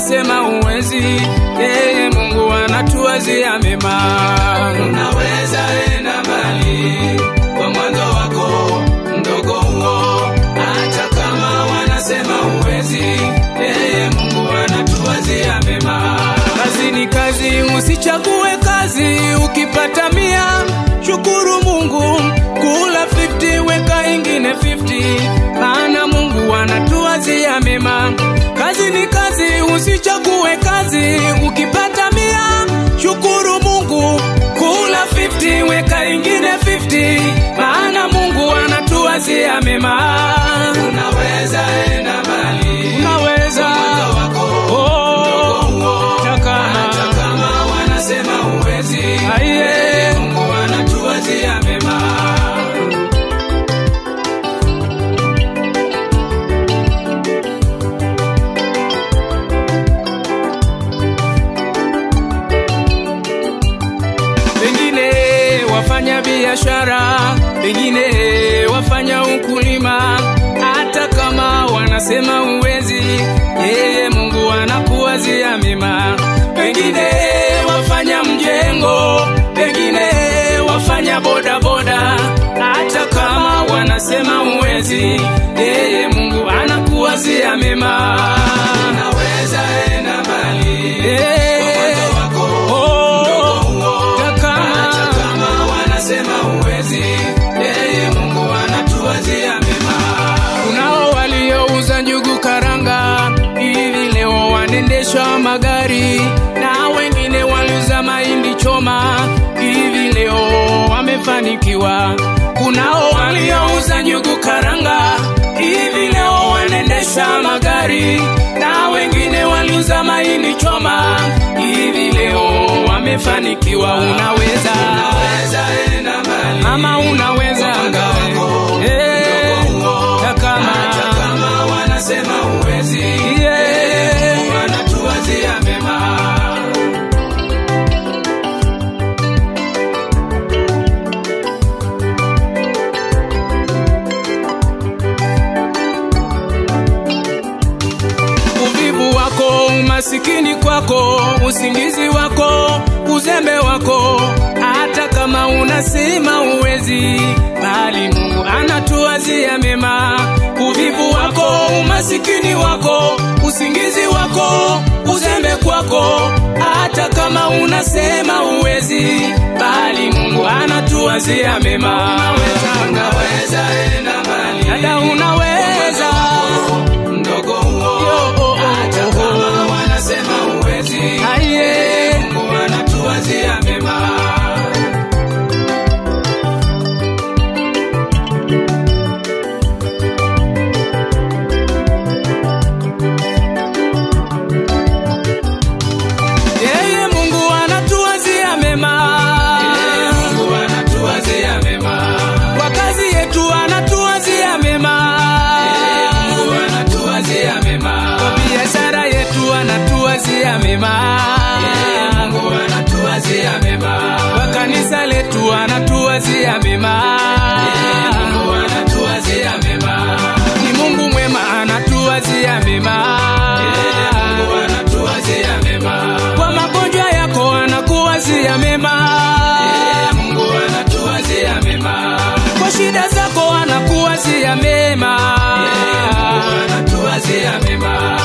wanasema uwezi, yeye Mungu anatuwazia mema. Unaweza enda mbali kwa mwanzo wako mdogo huo, hata kama wanasema uwezi, yeye Mungu anatuwazia mema. Kazi ni kazi, usichague kazi. Ukipata 100 shukuru Mungu, kula 50 weka ingine 50, maana Mungu anatuwazia mema. Kazi ni kazi, usichague kazi. Ukipata 100 shukuru Mungu, kula 50 weka ingine 50, maana Mungu anatuwazia mema. Unaweza enda mbali, unaweza hata kama wanasema uwezi, Mungu anatuwazia mema. Pengine wafanya biashara, pengine wafanya ukulima, hata kama wanasema uwezi, yeye Mungu anakuwazia mema. Pengine wafanya mjengo, pengine wafanya boda boda, hata kama wanasema uwezi, yeye Mungu anakuwazia mema. Unaweza enda mbali kwa mwanzo wako mdogo huo, hata kama wanasema uwezi, yeye Mungu anatuwazia mema. Kunao waliouza njugu karanga, hivi leo wanendesha magari, na wengine waliuza mahindi choma, hivi leo wamefanikiwa. Kunao waliouza njugu karanga, hivi leo wanendesha magari, na wengine waliuza mahindi choma, hivi leo wamefanikiwa. Unaweza enda mbali mama, unaweza hata kama wanasema uwezi, Mungu anatuwazia mema. Uvivu wako, umasikini kwako, usingizi wako, uzembe wako, hata kama unasema uwezi, bali Mungu anatuwazia mema. Uvivu wako, umasikini wako, usingizi wako, uzembe kwako, hata kama unasema uwezi, bali Mungu anatuwazia mema. Unaweza enda mbali, dada, unaweza mdogo huo, hata kama wanasema uwezi, Mungu anatuwazia mema. Yeye Mungu anatuwazia mema. Mungu anatuwazia mema. Kwa kazi yetu anatuwazia mema. Mungu anatuwazia mema. Kwa biashara yetu anatuwazia mema. Mungu anatuwazia mema. Kwa kanisa letu anatuwazia mema. Mungu anatuwazia mema. Ni Mungu mwema, anatuwazia mema. Mungu anatuwazia mema. Kwa magonjwa yako anakuwazia mema. Mungu anatuwazia mema. Kwa shida zako anakuwazia mema. Mungu anatuwazia mema.